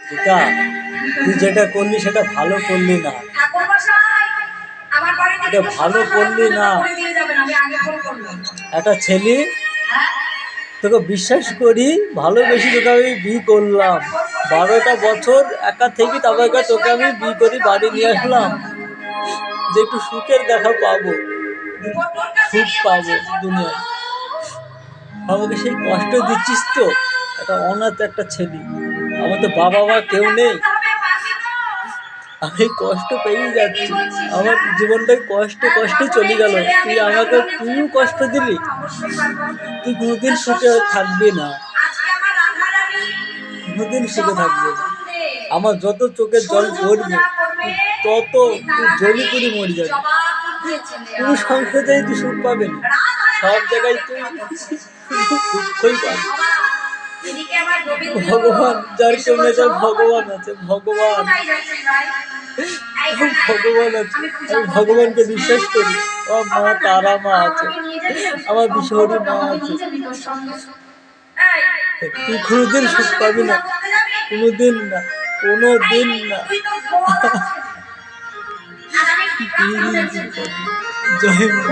পিতা, তুই যেটা করলি সেটা ভালো করলি না। এটা ভালো করলি না। একটা ছেলে, তোকে বিশ্বাস করি, ভালোবেসে তোকে আমি বিয়ে করলাম, 12টা বছর একা থেকে তারপর তোকে আমি বিয়ে করি বাড়ি নিয়ে আসলাম যে একটু সুখের দেখা পাবো, সুখ পাবো দুনিয়ায়। আমাকে সেই কষ্ট দিচ্ছিস তো। একটা অনাথ একটা ছেলে, আমার তো বাবা মা কেউ নেই, আমি কষ্ট পেয়েই যাচ্ছি, আমার জীবনটা কষ্টে কষ্টে চলে গেল। তুইও কষ্ট দিলি, তুই কোনোদিন সুখে থাকবি না, কোনোদিন সুখে থাকবি না। আমার যত চোখের জল পড়বে তত তুই জলি করে মরে যাবি। কোনো সংসারেই তুই সুখ পাবে না, সব জায়গায় তুই দুঃখই পাবি। ভগবান যার কেউ নেই, তার ভগবান আছে। ভগবান আছে, আমি ভগবানকে বিশ্বাস করি। আমার মা তারা মা আছে, আমার বিশ্বহরি মা আছে। তুই কোনোদিন সুখ পাবি না, কোনোদিন না, কোনোদিন না। জয় মা।